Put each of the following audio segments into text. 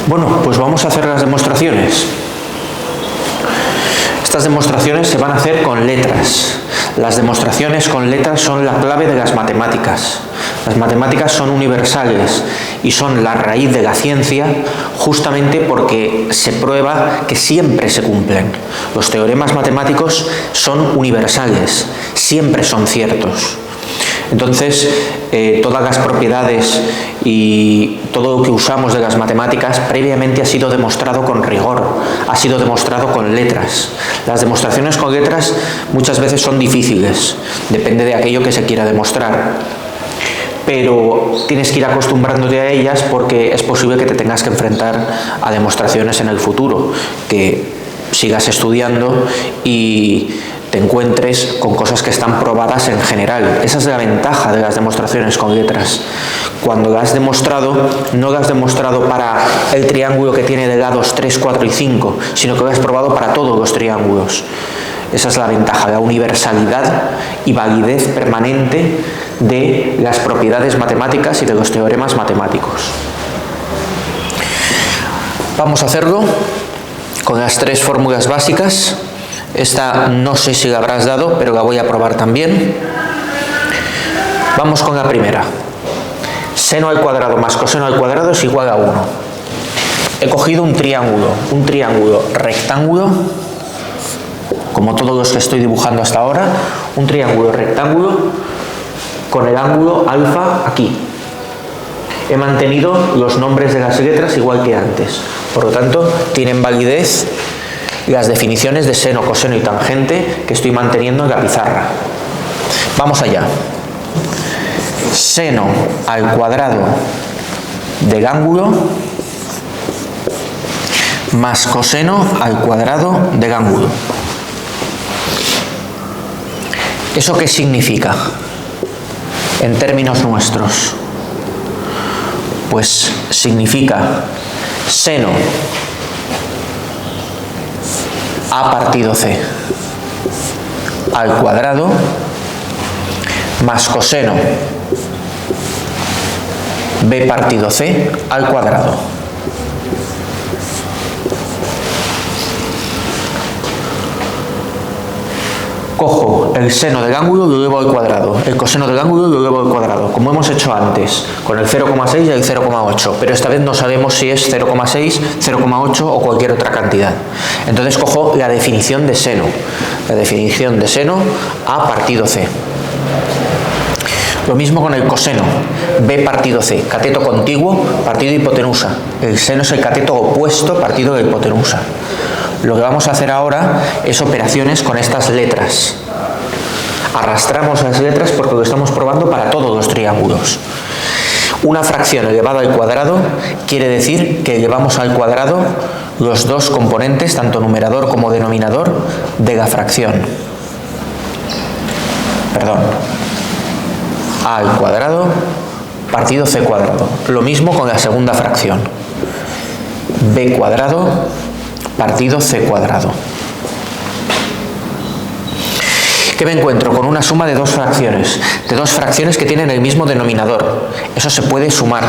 Bueno, pues vamos a hacer las demostraciones. Estas demostraciones se van a hacer con letras. Las demostraciones con letras son la clave de las matemáticas. Las matemáticas son universales y son la raíz de la ciencia justamente porque se prueba que siempre se cumplen. Los teoremas matemáticos son universales, siempre son ciertos. Entonces, todas las propiedades y todo lo que usamos de las matemáticas previamente ha sido demostrado con rigor, ha sido demostrado con letras. Las demostraciones con letras muchas veces son difíciles, depende de aquello que se quiera demostrar. Pero tienes que ir acostumbrándote a ellas porque es posible que te tengas que enfrentar a demostraciones en el futuro, que sigas estudiando y te encuentres con cosas que están probadas en general. Esa es la ventaja de las demostraciones con letras. Cuando las has demostrado, no las has demostrado para el triángulo que tiene de lados 3, 4 y 5, sino que lo has probado para todos los triángulos. Esa es la ventaja, la universalidad y validez permanente de las propiedades matemáticas y de los teoremas matemáticos. Vamos a hacerlo con las 3 fórmulas básicas. Esta no sé si la habrás dado, pero la voy a probar también. Vamos con la primera. Seno al cuadrado más coseno al cuadrado es igual a 1. He cogido un triángulo rectángulo, como todos los que estoy dibujando hasta ahora, un triángulo rectángulo con el ángulo alfa aquí. He mantenido los nombres de las letras igual que antes, por lo tanto tienen validez las definiciones de seno, coseno y tangente que estoy manteniendo en la pizarra. Vamos allá. Seno al cuadrado del ángulo más coseno al cuadrado del ángulo. ¿Eso qué significa en términos nuestros? Pues significa seno a partido c al cuadrado más coseno b partido c al cuadrado. Cojo el seno del ángulo y lo elevo al cuadrado, el coseno del ángulo y lo elevo al cuadrado, como hemos hecho antes, con el 0,6 y el 0,8, pero esta vez no sabemos si es 0,6, 0,8 o cualquier otra cantidad. Entonces cojo la definición de seno a partido c. Lo mismo con el coseno, b partido c, cateto contiguo, partido de hipotenusa. El seno es el cateto opuesto, partido de hipotenusa. Lo que vamos a hacer ahora es operaciones con estas letras. Arrastramos las letras porque lo estamos probando para todos los triángulos. Una fracción elevada al cuadrado quiere decir que elevamos al cuadrado los dos componentes, tanto numerador como denominador, de la fracción. A al cuadrado partido c cuadrado. Lo mismo con la segunda fracción. B cuadrado partido c cuadrado. ¿Qué me encuentro? Con una suma de dos fracciones que tienen el mismo denominador. Eso se puede sumar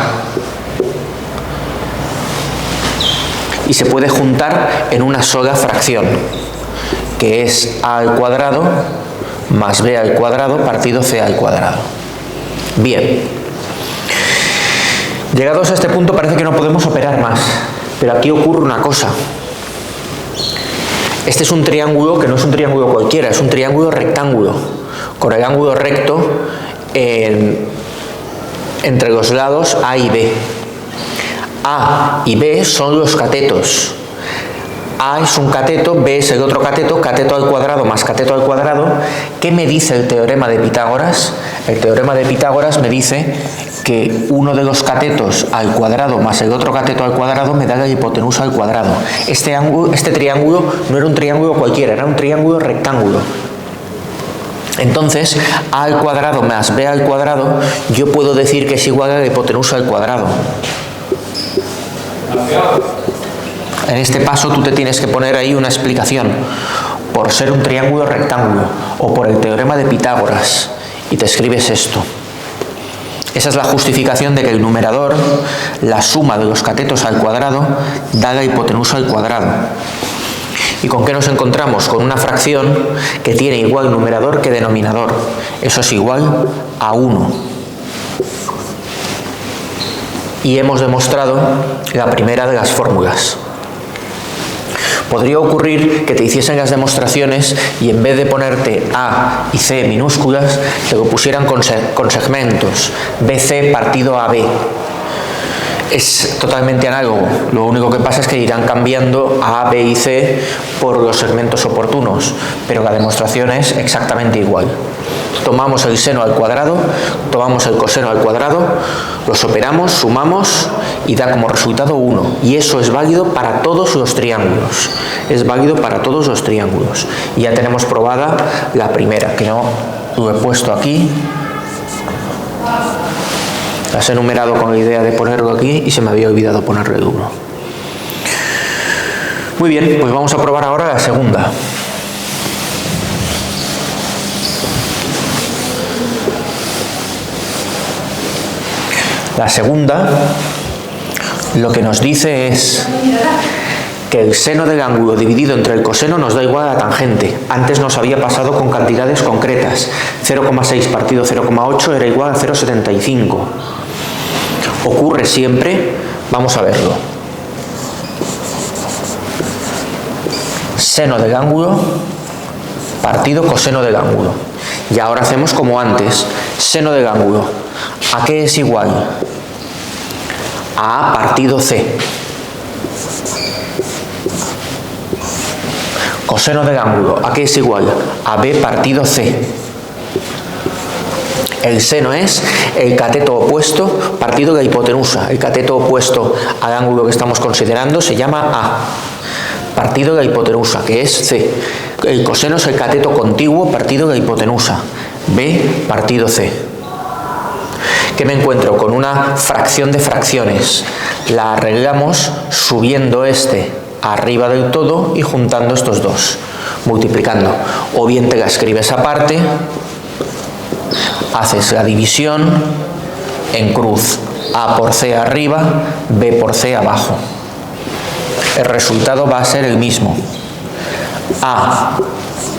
y se puede juntar en una sola fracción, que es a al cuadrado más b al cuadrado partido c al cuadrado. Bien, llegados a este punto parece que no podemos operar más, pero aquí ocurre una cosa. Este es un triángulo que no es un triángulo cualquiera, es un triángulo rectángulo, con el ángulo recto entre los lados A y B. A y B son los catetos. A es un cateto, B es el otro cateto, cateto al cuadrado más cateto al cuadrado. ¿Qué me dice el teorema de Pitágoras? El teorema de Pitágoras me dice que uno de los catetos al cuadrado más el otro cateto al cuadrado me da la hipotenusa al cuadrado. Este triángulo no era un triángulo cualquiera, era un triángulo rectángulo. Entonces, a al cuadrado más b al cuadrado, yo puedo decir que es igual a la hipotenusa al cuadrado. En este paso tú te tienes que poner ahí una explicación, por ser un triángulo rectángulo o por el teorema de Pitágoras, y te escribes esto. Esa es la justificación de que el numerador, la suma de los catetos al cuadrado, da la hipotenusa al cuadrado. ¿Y con qué nos encontramos? Con una fracción que tiene igual numerador que denominador. Eso es igual a 1. Y hemos demostrado la primera de las fórmulas. Podría ocurrir que te hiciesen las demostraciones y en vez de ponerte A y C minúsculas, te lo pusieran con segmentos, BC partido AB. Es totalmente análogo, lo único que pasa es que irán cambiando A, B y C por los segmentos oportunos, pero la demostración es exactamente igual. Tomamos el seno al cuadrado, tomamos el coseno al cuadrado, los operamos, sumamos y da como resultado 1. Y eso es válido para todos los triángulos. Es válido para todos los triángulos. Y ya tenemos probada la primera, que no lo he puesto aquí. Las he enumerado con la idea de ponerlo aquí y se me había olvidado ponerle el 1. Muy bien, pues vamos a probar ahora la segunda. La segunda lo que nos dice es que el seno del ángulo dividido entre el coseno nos da igual a la tangente. Antes nos había pasado con cantidades concretas. 0,6 partido 0,8 era igual a 0,75. Ocurre siempre, vamos a verlo. Seno del ángulo partido coseno del ángulo. Y ahora hacemos como antes. Seno del ángulo. ¿A qué es igual? A partido C. Coseno del ángulo. ¿A qué es igual? A B partido C. El seno es el cateto opuesto partido de la hipotenusa. El cateto opuesto al ángulo que estamos considerando se llama A. Partido de la hipotenusa, que es C. El coseno es el cateto contiguo partido de la hipotenusa. B partido C. ¿Qué me encuentro? Con una fracción de fracciones. La arreglamos subiendo este arriba del todo y juntando estos dos, multiplicando. O bien te la escribes aparte, haces la división en cruz. A por C arriba, B por C abajo. El resultado va a ser el mismo. A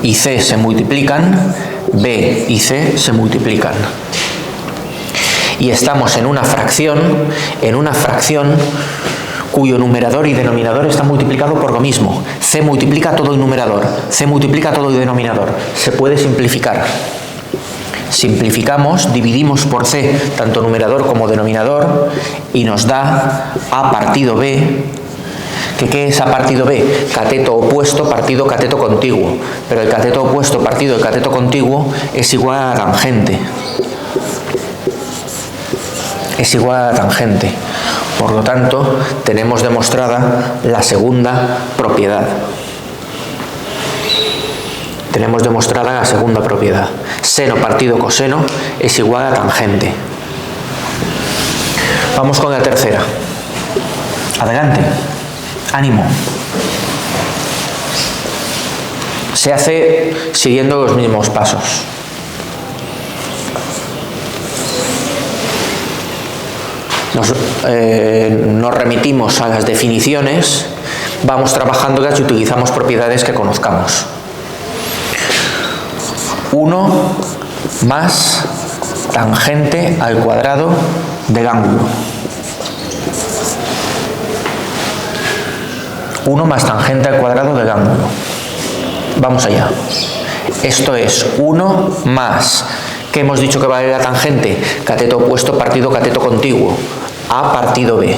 y C se multiplican, B y C se multiplican. Y estamos en una fracción cuyo numerador y denominador está multiplicado por lo mismo. C multiplica todo el numerador, C multiplica todo el denominador. Se puede simplificar. Simplificamos, dividimos por C tanto numerador como denominador y nos da A partido B. ¿Qué es A partido B? Cateto opuesto partido cateto contiguo. Pero el cateto opuesto partido el cateto contiguo es igual a la tangente. Es igual a la tangente. Por lo tanto, tenemos demostrada la segunda propiedad. Tenemos demostrada la segunda propiedad. Seno partido coseno es igual a tangente. Vamos con la tercera. Adelante. Ánimo. Se hace siguiendo los mismos pasos. Nos remitimos a las definiciones, vamos trabajándolas y utilizamos propiedades que conozcamos. 1 más tangente al cuadrado del ángulo. 1 más tangente al cuadrado del ángulo. Vamos allá. Esto es 1 más, ¿qué hemos dicho que vale la tangente? Cateto opuesto partido cateto contiguo. A partido B.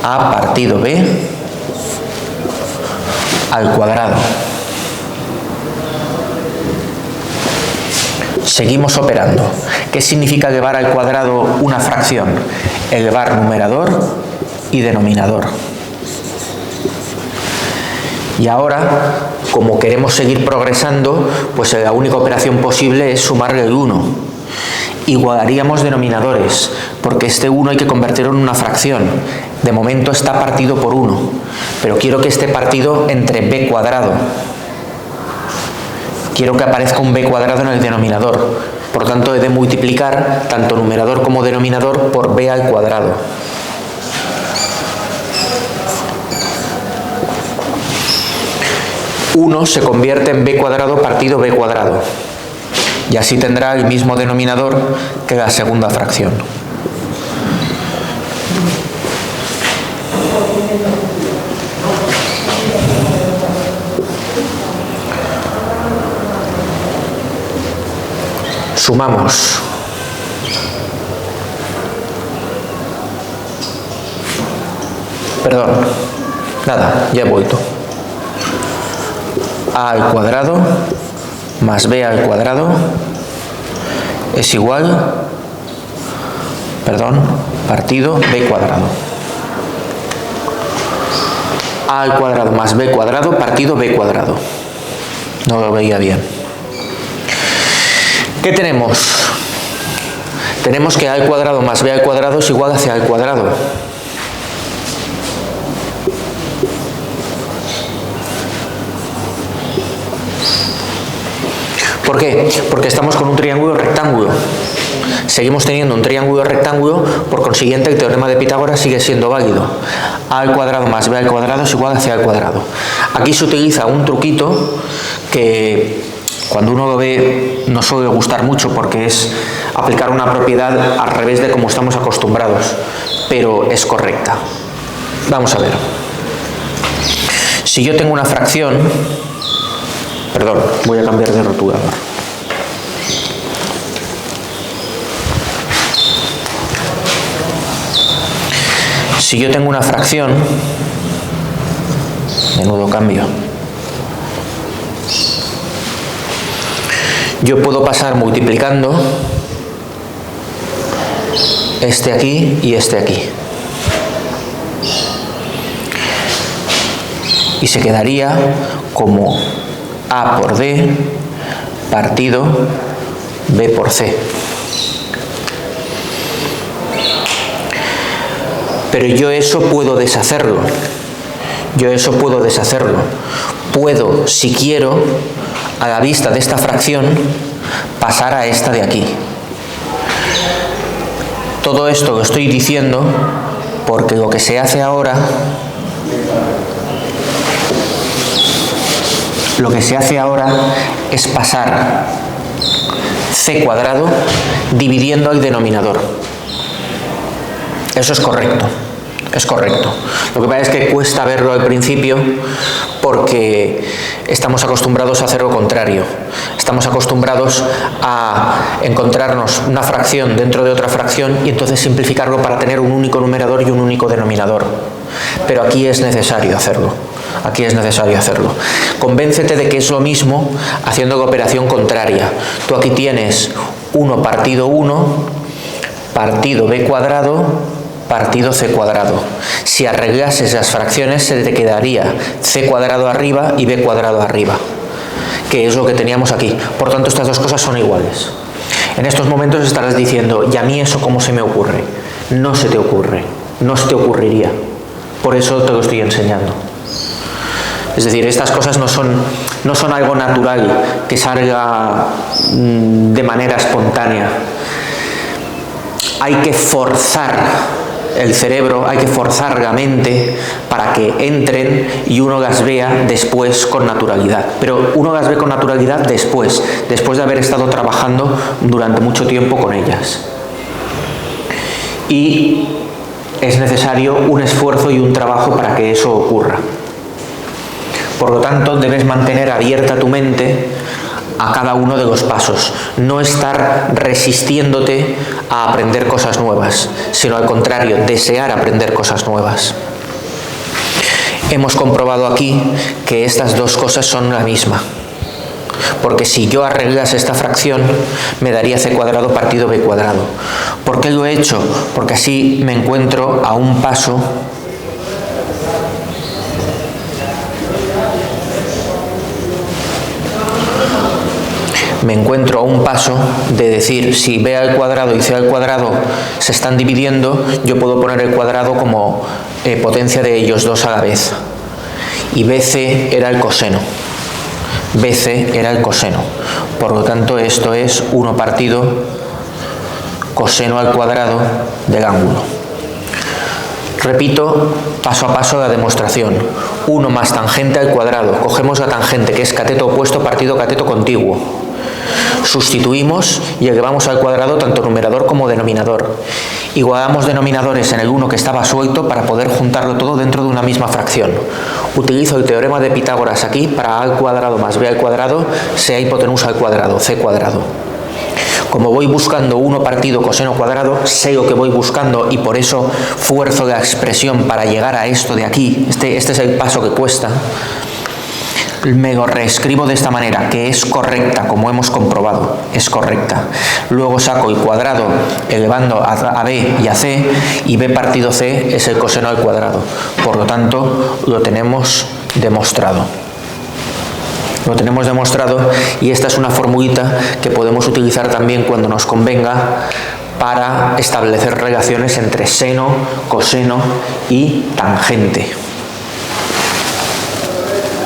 A partido B al cuadrado. Seguimos operando. ¿Qué significa elevar al cuadrado una fracción? Elevar numerador y denominador. Y ahora, como queremos seguir progresando, pues la única operación posible es sumarle el 1. Igualaríamos denominadores, porque este 1 hay que convertirlo en una fracción. De momento está partido por 1, pero quiero que esté partido entre b cuadrado. Quiero que aparezca un b cuadrado en el denominador. Por tanto, he de multiplicar tanto numerador como denominador por b al cuadrado. Uno se convierte en b cuadrado partido b cuadrado. Y así tendrá el mismo denominador que la segunda fracción. Sumamos. Perdón. Nada, ya he vuelto. A al cuadrado más b al cuadrado es igual, partido b cuadrado. A al cuadrado más b cuadrado partido b cuadrado. No lo veía bien. ¿Qué tenemos? Tenemos que a al cuadrado más b al cuadrado es igual a c al cuadrado. ¿Por qué? Porque estamos con un triángulo rectángulo. Seguimos teniendo un triángulo rectángulo, por consiguiente el teorema de Pitágoras sigue siendo válido. A al cuadrado más b al cuadrado es igual a c al cuadrado. Aquí se utiliza un truquito que cuando uno lo ve no suele gustar mucho porque es aplicar una propiedad al revés de como estamos acostumbrados, pero es correcta. Vamos a ver. Si yo tengo una fracción, perdón, voy a cambiar de rotulador. Si yo tengo una fracción, menudo cambio, yo puedo pasar multiplicando este aquí y este aquí. Y se quedaría como A por D partido B por C. Pero yo eso puedo deshacerlo. Puedo, si quiero, a la vista de esta fracción, pasar a esta de aquí. Todo esto lo estoy diciendo porque lo que se hace ahora es pasar c cuadrado dividiendo el denominador. Eso es correcto. Lo que pasa es que cuesta verlo al principio porque estamos acostumbrados a hacer lo contrario. Estamos acostumbrados a encontrarnos una fracción dentro de otra fracción y entonces simplificarlo para tener un único numerador y un único denominador. Pero aquí es necesario hacerlo. Convéncete de que es lo mismo haciendo la operación contraria. Tú aquí tienes 1 partido 1 partido b cuadrado partido c cuadrado. Si arreglases las fracciones se te quedaría c cuadrado arriba y b cuadrado arriba, que es lo que teníamos aquí. Por tanto, estas dos cosas son iguales. En estos momentos estarás diciendo, ¿y a mí eso cómo se me ocurre? No se te ocurre, no se te ocurriría. Por eso te lo estoy enseñando. Es decir, estas cosas no son algo natural que salga de manera espontánea. Hay que forzar el cerebro, hay que forzar la mente para que entren y uno las vea después con naturalidad. Pero uno las ve con naturalidad después de haber estado trabajando durante mucho tiempo con ellas. Y es necesario un esfuerzo y un trabajo para que eso ocurra. Por lo tanto, debes mantener abierta tu mente a cada uno de los pasos, no estar resistiéndote a aprender cosas nuevas, sino al contrario, desear aprender cosas nuevas. Hemos comprobado aquí que estas dos cosas son la misma, porque si yo arreglase esta fracción me daría c cuadrado partido b cuadrado. ¿Por qué lo he hecho? Porque así me encuentro a un paso de decir, si b al cuadrado y c al cuadrado se están dividiendo, yo puedo poner el cuadrado como potencia de ellos dos a la vez. Y bc era el coseno. BC era el coseno. Por lo tanto, esto es 1 partido coseno al cuadrado del ángulo. Repito paso a paso la demostración. 1 más tangente al cuadrado. Cogemos la tangente, que es cateto opuesto partido cateto contiguo. Sustituimos y elevamos al cuadrado tanto numerador como denominador. Igualamos denominadores en el 1 que estaba suelto para poder juntarlo todo dentro de una misma fracción. Utilizo el teorema de Pitágoras aquí para a al cuadrado más b al cuadrado sea hipotenusa al cuadrado, c cuadrado. Como voy buscando 1 partido coseno cuadrado, sé lo que voy buscando y por eso fuerzo la expresión para llegar a esto de aquí. Este es el paso que cuesta. Me lo reescribo de esta manera, que es correcta, como hemos comprobado, es correcta. Luego saco el cuadrado elevando a b y a c, y b partido c es el coseno al cuadrado. Por lo tanto, lo tenemos demostrado. Lo tenemos demostrado y esta es una formulita que podemos utilizar también cuando nos convenga para establecer relaciones entre seno, coseno y tangente.